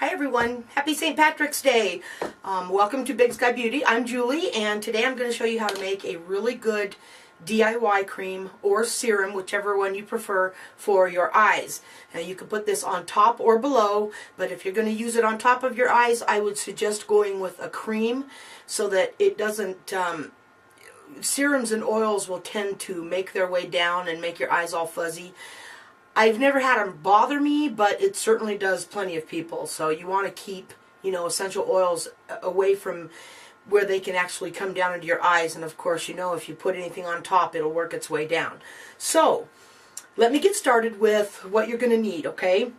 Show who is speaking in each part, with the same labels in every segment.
Speaker 1: Hi everyone, happy St. Patrick's Day. Welcome to Big Sky Beauty. I'm Julie, and today I'm going to show you how to make a really good DIY cream or serum, whichever one you prefer, for your eyes. Now you can put this on top or below, but if you're going to use it on top of your eyes, I would suggest going with a cream so that it doesn't, serums and oils will tend to make their way down and make your eyes all fuzzy. I've never had them bother me, but it certainly does plenty of people. So you want to keep, essential oils away from where they can actually come down into your eyes. And of course, if you put anything on top, it'll work its way down. So let me get started with what you're going to need, okay?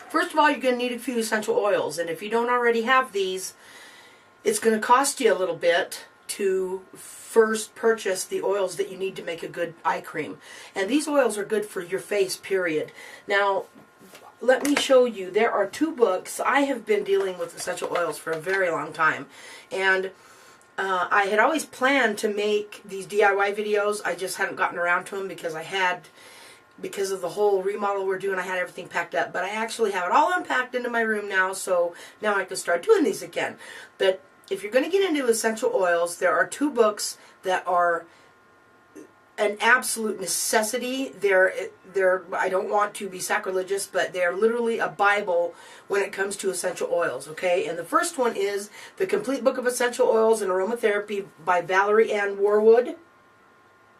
Speaker 1: First of all, you're going to need a few essential oils. And if you don't already have these, it's going to cost you a little bit to first purchase the oils that you need to make a good eye cream. And these oils are good for your face, period. Now, let me show you. There are two books. I have been dealing with essential oils for a very long time. And I had always planned to make these DIY videos. I just hadn't gotten around to them because because of the whole remodel we're doing, I had everything packed up. But I actually have it all unpacked into my room now, so now I can start doing these again. But if you're going to get into essential oils, there are two books that are an absolute necessity. They're I don't want to be sacrilegious, but they're literally a Bible when it comes to essential oils, okay? And the first one is The Complete Book of Essential Oils and Aromatherapy by Valerie Ann Warwood.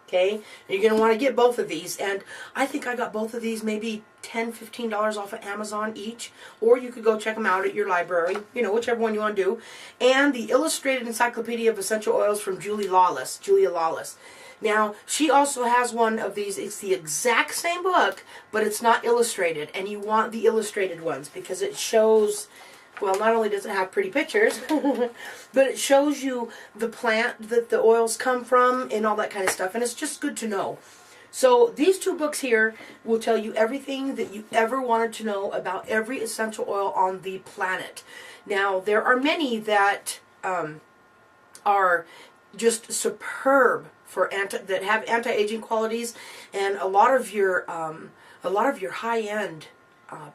Speaker 1: Okay, and you're going to want to get both of these, and I think I got both of these maybe $10, $15 off of Amazon each, or you could go check them out at your library, whichever one you want to do. And the Illustrated Encyclopedia of Essential Oils from Julia Lawless. Now, she also has one of these. It's the exact same book, but it's not illustrated, and you want the illustrated ones because it shows, well, not only does it have pretty pictures, but it shows you the plant that the oils come from and all that kind of stuff, and it's just good to know. So these two books here will tell you everything that you ever wanted to know about every essential oil on the planet. Now, there are many that are just superb for that have anti-aging qualities, and a lot of your high-end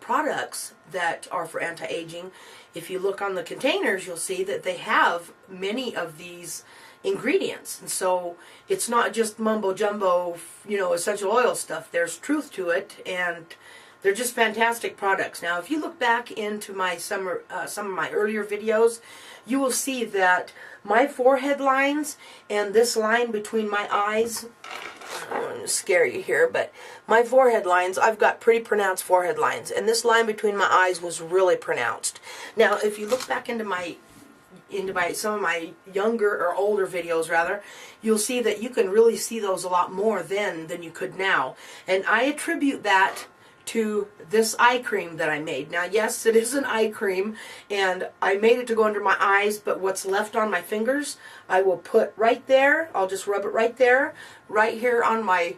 Speaker 1: products that are for anti-aging, if you look on the containers, you'll see that they have many of these ingredients. And so it's not just mumbo jumbo, essential oil stuff. There's truth to it, and they're just fantastic products. Now, if you look back into my some of my earlier videos, you will see that my forehead lines and this line between my eyes, I don't want to scare you here, but my forehead lines, I've got pretty pronounced forehead lines, and this line between my eyes was really pronounced. Now, if you look back into some of my younger or older videos rather, you'll see that you can really see those a lot more then than you could now. And I attribute that to this eye cream that I made. Now, yes, it is an eye cream, and I made it to go under my eyes, but what's left on my fingers, I will put right there. I'll just rub it right there, right here on my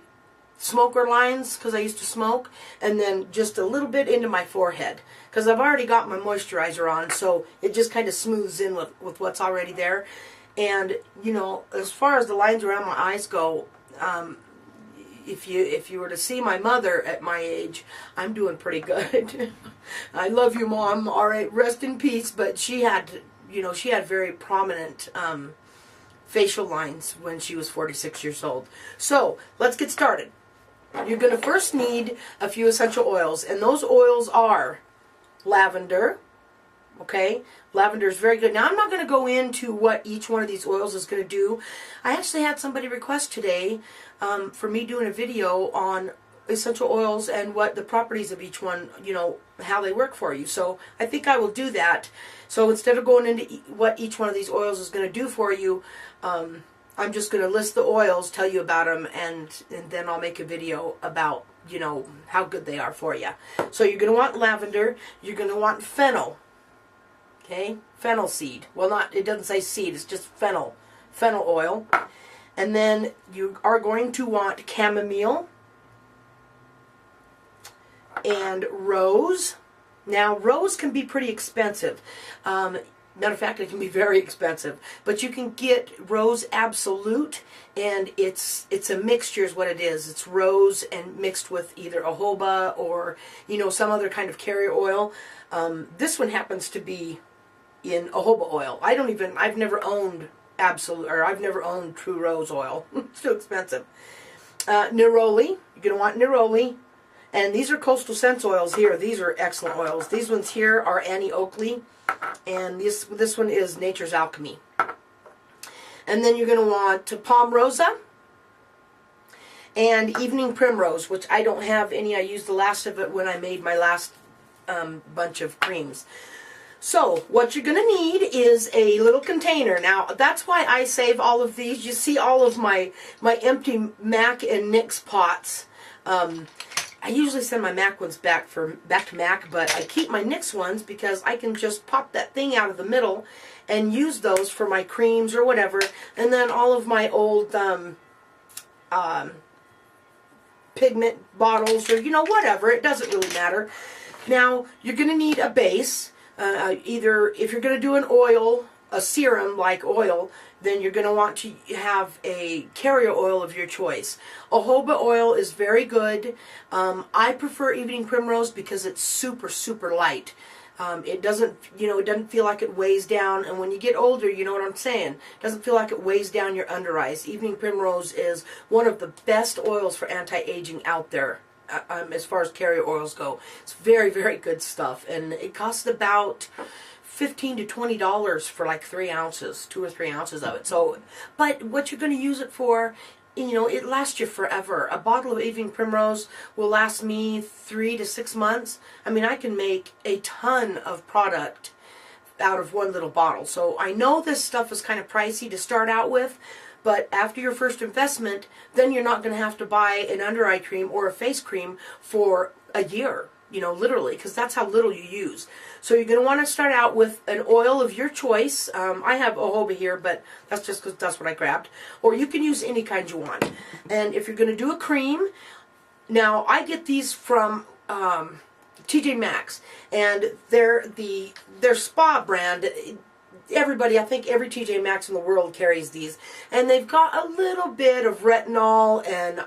Speaker 1: smoker lines, because I used to smoke, and then just a little bit into my forehead, because I've already got my moisturizer on, so it just kind of smooths in with what's already there. And, as far as the lines around my eyes go, if you were to see my mother at my age, I'm doing pretty good. I love you, Mom. All right, rest in peace. But she had, she had very prominent facial lines when she was 46 years old. So let's get started. You're going to first need a few essential oils, and those oils are lavender. Okay, lavender is very good. Now, I'm not going to go into what each one of these oils is going to do. I actually had somebody request today for me doing a video on essential oils and what the properties of each one, how they work for you. So I think I will do that. So instead of going into what each one of these oils is going to do for you, I'm just going to list the oils, tell you about them, and then I'll make a video about, how good they are for you. So you're going to want lavender. You're going to want fennel. Okay, fennel seed. Well, it doesn't say seed, it's just fennel oil. And then you are going to want chamomile and rose. Now, rose can be pretty expensive. Matter of fact, it can be very expensive. But you can get Rose Absolute, and it's a mixture is what it is. It's rose and mixed with either jojoba or, you know, some other kind of carrier oil. This one happens to be in jojoba oil. I've never owned Absolute, or I've never owned True Rose oil. It's too expensive. Neroli, you're going to want Neroli. And these are Coastal Scents oils here. These are excellent oils. These ones here are Annie Oakley. And this one is Nature's Alchemy. And then you're going to want Palm Rosa and Evening Primrose, which I don't have any. I used the last of it when I made my last bunch of creams. So what you're going to need is a little container. Now that's why I save all of these. You see all of my empty MAC and NYX pots. I usually send my MAC ones back to MAC, but I keep my NYX ones because I can just pop that thing out of the middle and use those for my creams or whatever. And then all of my old pigment bottles, or, you know, whatever. It doesn't really matter. Now, you're going to need a base. Either if you're going to do an oil, a serum like oil, then you're going to want to have a carrier oil of your choice. Jojoba oil is very good. I prefer Evening Primrose because it's super, super light. It doesn't, you know, it doesn't feel like it weighs down. And when you get older, you know what I'm saying, it doesn't feel like it weighs down your under eyes. Evening Primrose is one of the best oils for anti-aging out there. As far as carrier oils go, it's very, very good stuff, and it costs about $15 to $20 for like 3 ounces, 2 or 3 ounces of it. So, but what you're going to use it for, you know, it lasts you forever. A bottle of Evening Primrose will last me 3 to 6 months. I mean, I can make a ton of product out of one little bottle. So I know this stuff is kind of pricey to start out with. But after your first investment, then you're not going to have to buy an under eye cream or a face cream for a year, you know, literally, because that's how little you use. So you're going to want to start out with an oil of your choice. I have jojoba here, but that's just because that's what I grabbed. Or you can use any kind you want. And if you're going to do a cream, now I get these from TJ Maxx, and they're their spa brand. Everybody, I think every TJ Maxx in the world carries these, and they've got a little bit of retinol and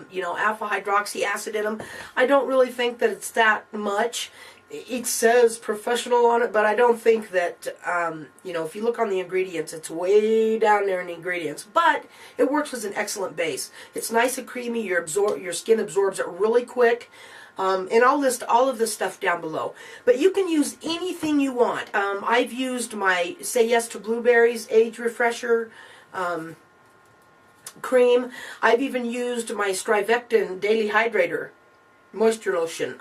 Speaker 1: you know, alpha hydroxy acid in them. I don't really think that it's that much. It says professional on it, but I don't think that you know, if you look on the ingredients, it's way down there in the ingredients. But it works as an excellent base. It's nice and creamy. Your skin absorbs it really quick. And I'll list all of this stuff down below. But you can use anything you want. I've used my Say Yes to Blueberries Age Refresher cream. I've even used my Strivectin Daily Hydrator moisture lotion.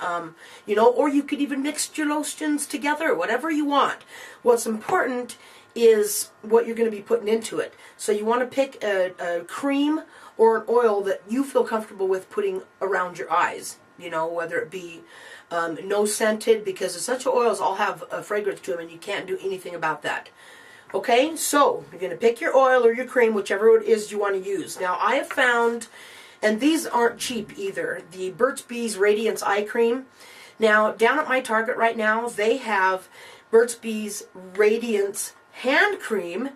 Speaker 1: You know, or you could even mix your lotions together, whatever you want. What's important is what you're going to be putting into it. So you want to pick a cream or an oil that you feel comfortable with putting around your eyes. You know, whether it be no scented, because essential oils all have a fragrance to them and you can't do anything about that. Okay, so you're going to pick your oil or your cream, whichever it is you want to use. Now, I have found, and these aren't cheap either, the Burt's Bees Radiance Eye Cream. Now, down at my Target right now, they have Burt's Bees Radiance Hand Cream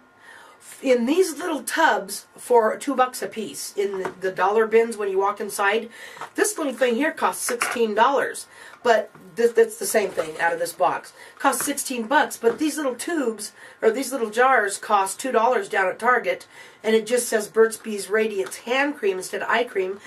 Speaker 1: in these little tubs for $2 a piece in the dollar bins when you walk inside. This little thing here costs $16, but that's the same thing out of this box. Costs $16, but these little tubes or these little jars cost $2 down at Target, and it just says Burt's Bees Radiance Hand Cream instead of eye cream.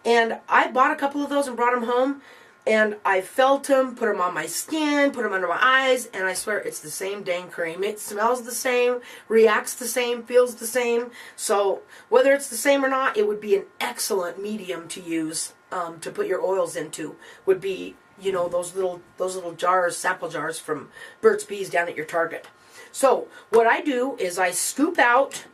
Speaker 1: And I bought a couple of those and brought them home. And I felt them, put them on my skin, put them under my eyes, and I swear it's the same dang cream. It smells the same, reacts the same, feels the same. So whether it's the same or not, it would be an excellent medium to use to put your oils into. Would be, you know, those little jars, sample jars from Burt's Bees down at your Target. So what I do is I scoop out.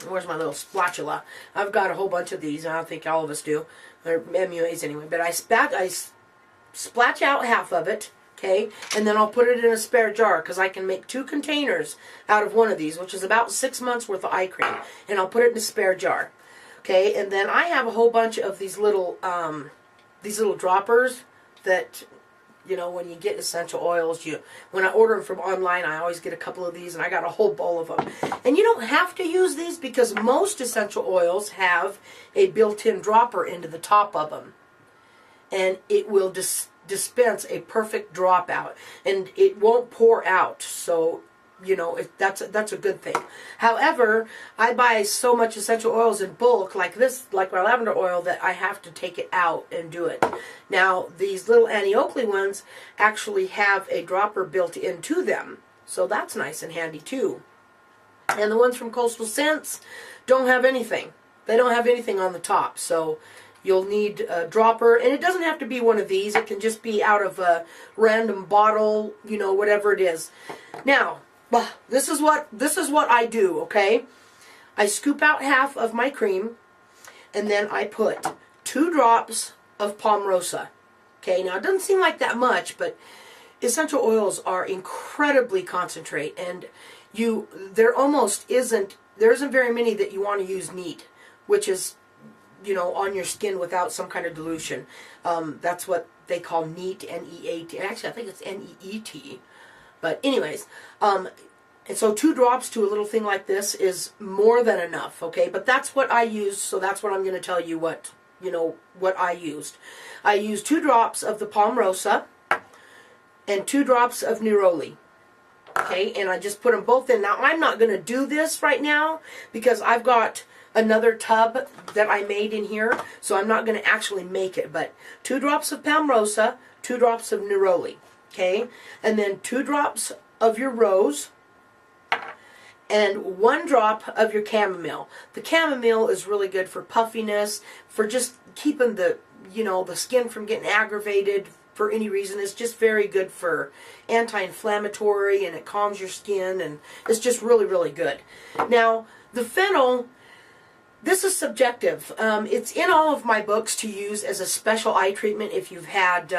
Speaker 1: Where's my little spatula? I've got a whole bunch of these. I don't think all of us do. They're MUAs anyway. But I splatch out half of it, okay? And then I'll put it in a spare jar because I can make 2 containers out of one of these, which is about 6 months worth of eye cream. And I'll put it in a spare jar, okay? And then I have a whole bunch of these little droppers that You know, when you get essential oils, when I order them from online, I always get a couple of these, and I got a whole bowl of them. And you don't have to use these because most essential oils have a built-in dropper into the top of them. And it will dispense a perfect dropout. And it won't pour out. So, you know, that's a good thing. However, I buy so much essential oils in bulk, like this, like my lavender oil, that I have to take it out and do it. Now, these little Annie Oakley ones actually have a dropper built into them, so that's nice and handy too. And the ones from Coastal Scents don't have anything. They don't have anything on the top, so you'll need a dropper, and it doesn't have to be one of these. It can just be out of a random bottle, you know, whatever it is. Now, this is what I do, okay? I scoop out half of my cream, and then I put 2 drops of Palm Rosa. Okay, now it doesn't seem like that much, but essential oils are incredibly concentrate, and there isn't very many that you want to use neat, which is, you know, on your skin without some kind of dilution. That's what they call neat, N-E-A-T. Actually, I think it's N-E-E-T. But anyways, and so 2 drops to a little thing like this is more than enough, okay? But that's what I use, so that's what I'm going to tell you what I used. I used 2 drops of the Palm Rosa and 2 drops of Neroli. Okay, and I just put them both in. Now, I'm not going to do this right now because I've got another tub that I made in here, so I'm not going to actually make it. But 2 drops of Palm Rosa, 2 drops of Neroli. Okay, and then 2 drops of your rose and 1 drop of your chamomile. The chamomile is really good for puffiness, for just keeping the skin from getting aggravated for any reason. It's just very good for anti-inflammatory, and it calms your skin, and it's just really, really good. Now, the fennel, this is subjective. It's in all of my books to use as a special eye treatment if you've had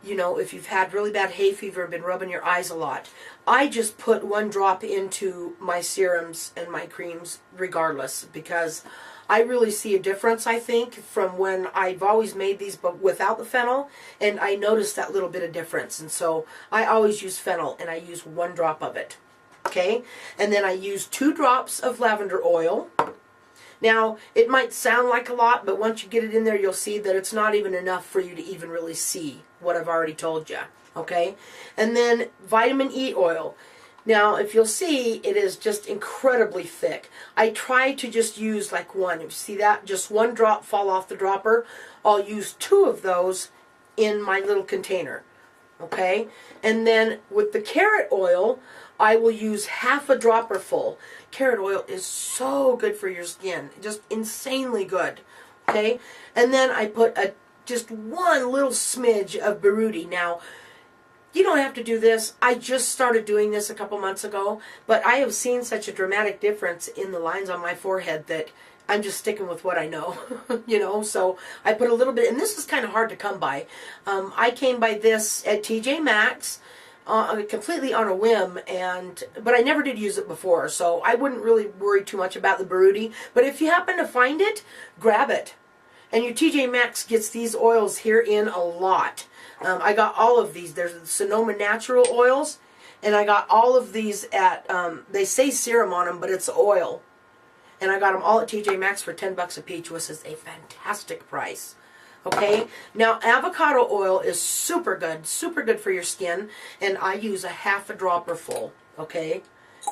Speaker 1: if you've had really bad hay fever and been rubbing your eyes a lot. I just put 1 drop into my serums and my creams regardless, because I really see a difference, I think, from when I've always made these but without the fennel, and I noticed that little bit of difference. And so I always use fennel, and I use 1 drop of it. Okay? And then I use 2 drops of lavender oil. Now, it might sound like a lot, but once you get it in there, you'll see that it's not even enough for you to even really see what I've already told you. Okay? And then vitamin E oil. Now, if you'll see, it is just incredibly thick. I try to just use like 1. You see that? Just 1 drop fall off the dropper. I'll use 2 of those in my little container. Okay? And then with the carrot oil, I will use half a dropper full. Carrot oil is so good for your skin. Just insanely good. Okay? And then I put just 1 little smidge of Buriti. Now, you don't have to do this. I just started doing this a couple months ago, but I have seen such a dramatic difference in the lines on my forehead that I'm just sticking with what I know, so I put a little bit, and this is kind of hard to come by. I came by this at TJ Maxx completely on a whim, but I never did use it before, so I wouldn't really worry too much about the Buriti. But if you happen to find it, grab it. And your TJ Maxx gets these oils here in a lot. I got all of these. There's the Sonoma Natural oils, and I got all of these at, they say serum on them, but it's oil. And I got them all at TJ Maxx for $10 a piece, which is a fantastic price. Okay, now avocado oil is super good for your skin, and I use a half a dropper full. Okay,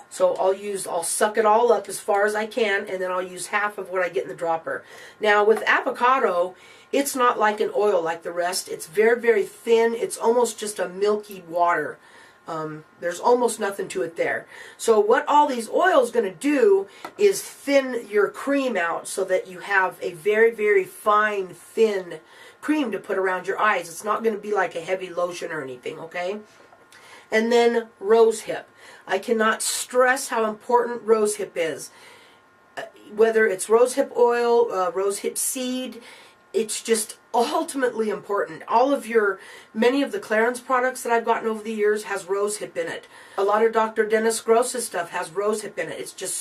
Speaker 1: so I'll suck it all up as far as I can, and then I'll use half of what I get in the dropper. Now with avocado, it's not like an oil like the rest. It's very, very thin. It's almost just a milky water. There's almost nothing to it there. So what all these oils going to do is thin your cream out so that you have a very, very fine, thin cream to put around your eyes. It's not going to be like a heavy lotion or anything, okay? And then Rosehip. I cannot stress how important Rosehip is. Whether it's Rosehip oil, Rosehip seed, it's just ultimately important. Many of the Clarins products that I've gotten over the years has Rosehip in it. A lot of Dr. Dennis Gross's stuff has Rosehip in it. It's just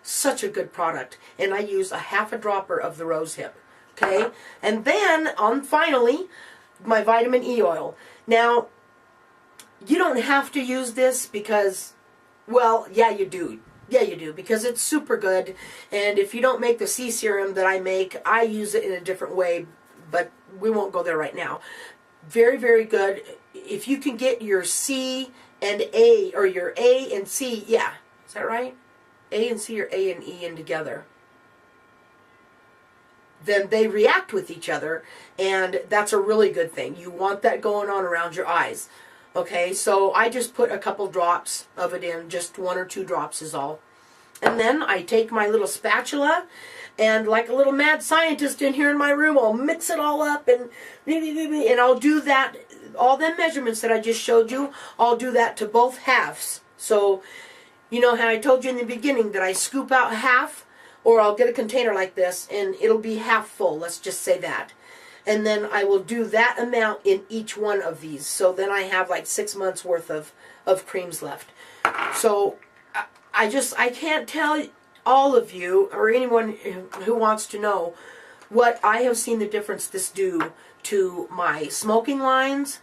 Speaker 1: such a good product. And I use a half a dropper of the Rosehip. Okay? And then, finally, my vitamin E oil. Now, you don't have to use this because, well, yeah, you do. Yeah, you do, because it's super good. And if you don't make the C serum that I make, I use it in a different way, but we won't go there right now. Very, very good. If you can get your C and A, or your A and C, yeah, is that right? A and C or A and E in together, then they react with each other, and that's a really good thing. You want that going on around your eyes. Okay, so I just put a couple drops of it in, just 1 or 2 drops is all. And then I take my little spatula, and like a little mad scientist in here in my room, I'll mix it all up, and I'll do that, all them measurements that I just showed you, I'll do that to both halves. So, you know how I told you in the beginning that I scoop out half, or I'll get a container like this, and it'll be half full, let's just say that. And then I will do that amount in each one of these. So then I have like 6 months worth of creams left. So I can't tell all of you, or anyone who wants to know, what I have seen the difference this do to my smoking lines,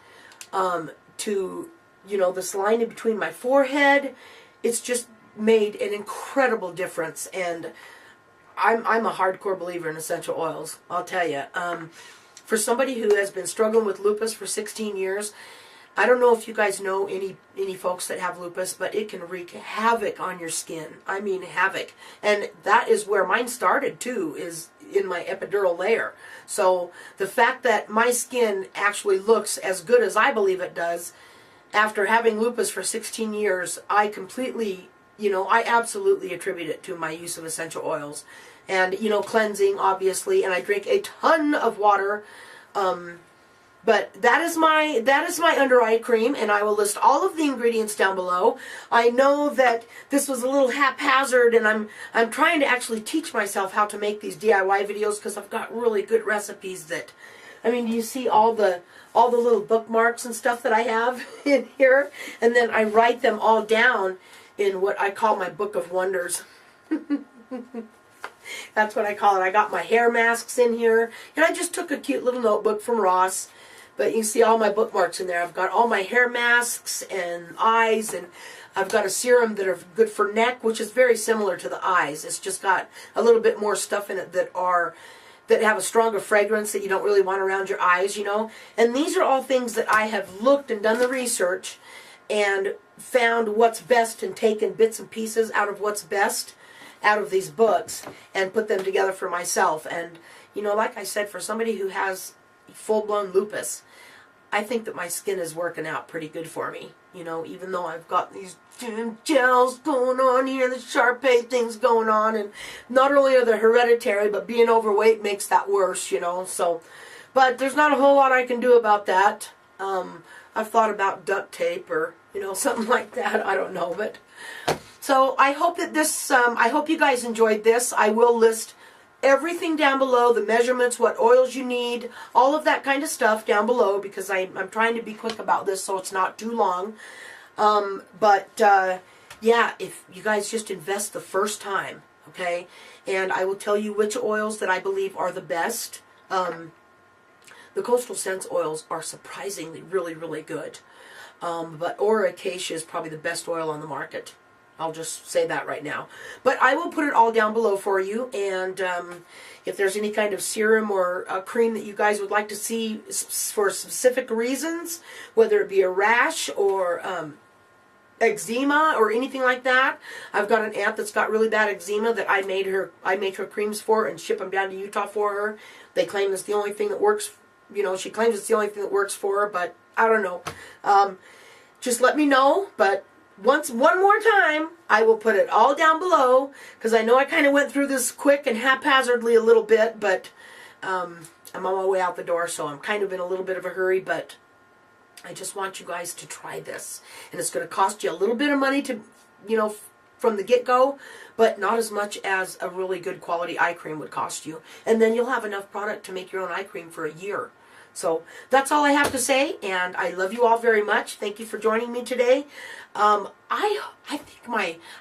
Speaker 1: to, you know, this line in between my forehead. It's just made an incredible difference. And I'm a hardcore believer in essential oils, I'll tell you. For somebody who has been struggling with lupus for 16 years, I don't know if you guys know any folks that have lupus, but it can wreak havoc on your skin. I mean havoc. And that is where mine started too, is in my epidural layer. So the fact that my skin actually looks as good as I believe it does after having lupus for 16 years, I completely, you know, I absolutely attribute it to my use of essential oils. And, you know, cleansing, obviously, and I drink a ton of water. But that is my under eye cream, and I will list all of the ingredients down below. I know that this was a little haphazard, and I'm trying to actually teach myself how to make these DIY videos, because I've got really good recipes that, I mean, you see all the little bookmarks and stuff that I have in here, and then I write them all down in what I call my book of wonders. That's what I call it. I got my hair masks in here, and I just took a cute little notebook from Ross. But you see all my bookmarks in there. I've got all my hair masks and eyes, and I've got a serum that are good for neck, which is very similar to the eyes. It's just got a little bit more stuff in it that have a stronger fragrance that you don't really want around your eyes, you know. And these are all things that I have looked and done the research and found what's best, and taken bits and pieces out of what's best out of these books and put them together for myself. And, you know, like I said, for somebody who has full-blown lupus, I think that my skin is working out pretty good for me. You know, even though I've got these gels going on here, the Shar-Pei things going on, and not only are they hereditary, but being overweight makes that worse, you know. So, but there's not a whole lot I can do about that. I've thought about duct tape, or, you know, something like that. I don't know, but so I hope that this, I hope you guys enjoyed this. I will list everything down below, the measurements, what oils you need, all of that kind of stuff down below, because I'm trying to be quick about this so it's not too long. Yeah, if you guys just invest the first time, okay? And I will tell you which oils that I believe are the best. The Coastal Scents oils are surprisingly really, really good. But Ora Acacia is probably the best oil on the market. I'll just say that right now. But I will put it all down below for you. And if there's any kind of serum or a cream that you guys would like to see for specific reasons, whether it be a rash or eczema or anything like that. I've got an aunt that's got really bad eczema that I make her creams for and ship them down to Utah for her. They claim it's the only thing that works. You know, she claims it's the only thing that works for her, but I don't know. Just let me know. But one more time, I will put it all down below, because I know I kind of went through this quick and haphazardly a little bit, but I'm on my way out the door, so I'm kind of in a little bit of a hurry, but I just want you guys to try this. And it's going to cost you a little bit of money to, you know, from the get-go, but not as much as a really good quality eye cream would cost you. And then you'll have enough product to make your own eye cream for a year. So that's all I have to say, and I love you all very much. Thank you for joining me today. I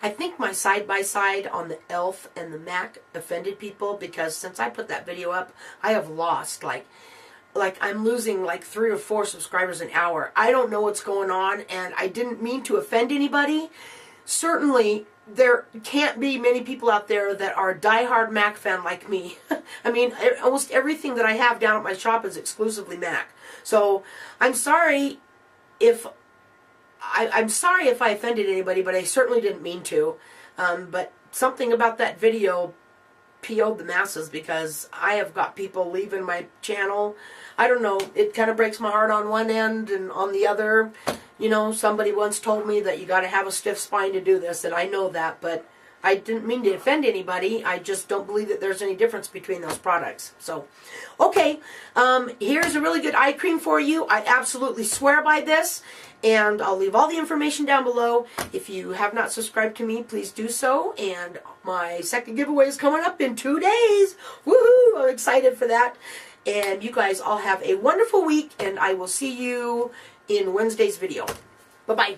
Speaker 1: think my side-by-side on the e.l.f. and the MAC offended people, because since I put that video up, I have lost like like I'm losing like 3 or 4 subscribers an hour. I don't know what's going on, and I didn't mean to offend anybody. Certainly, there can't be many people out there that are a diehard Mac fan like me. I mean, almost everything that I have down at my shop is exclusively Mac. So I'm sorry if I'm sorry if I offended anybody, but I certainly didn't mean to. But something about that video PO'd the masses, because I have got people leaving my channel. I don't know, it kind of breaks my heart on one end, and on the other, you know, somebody once told me that you got to have a stiff spine to do this, and I know that, but I didn't mean to offend anybody. I just don't believe that there's any difference between those products. So, okay, here's a really good eye cream for you. I absolutely swear by this, and I'll leave all the information down below. If you have not subscribed to me, please do so, and my second giveaway is coming up in 2 days. Woohoo! I'm excited for that. And you guys all have a wonderful week, and I will see you in Wednesday's video. Bye-bye.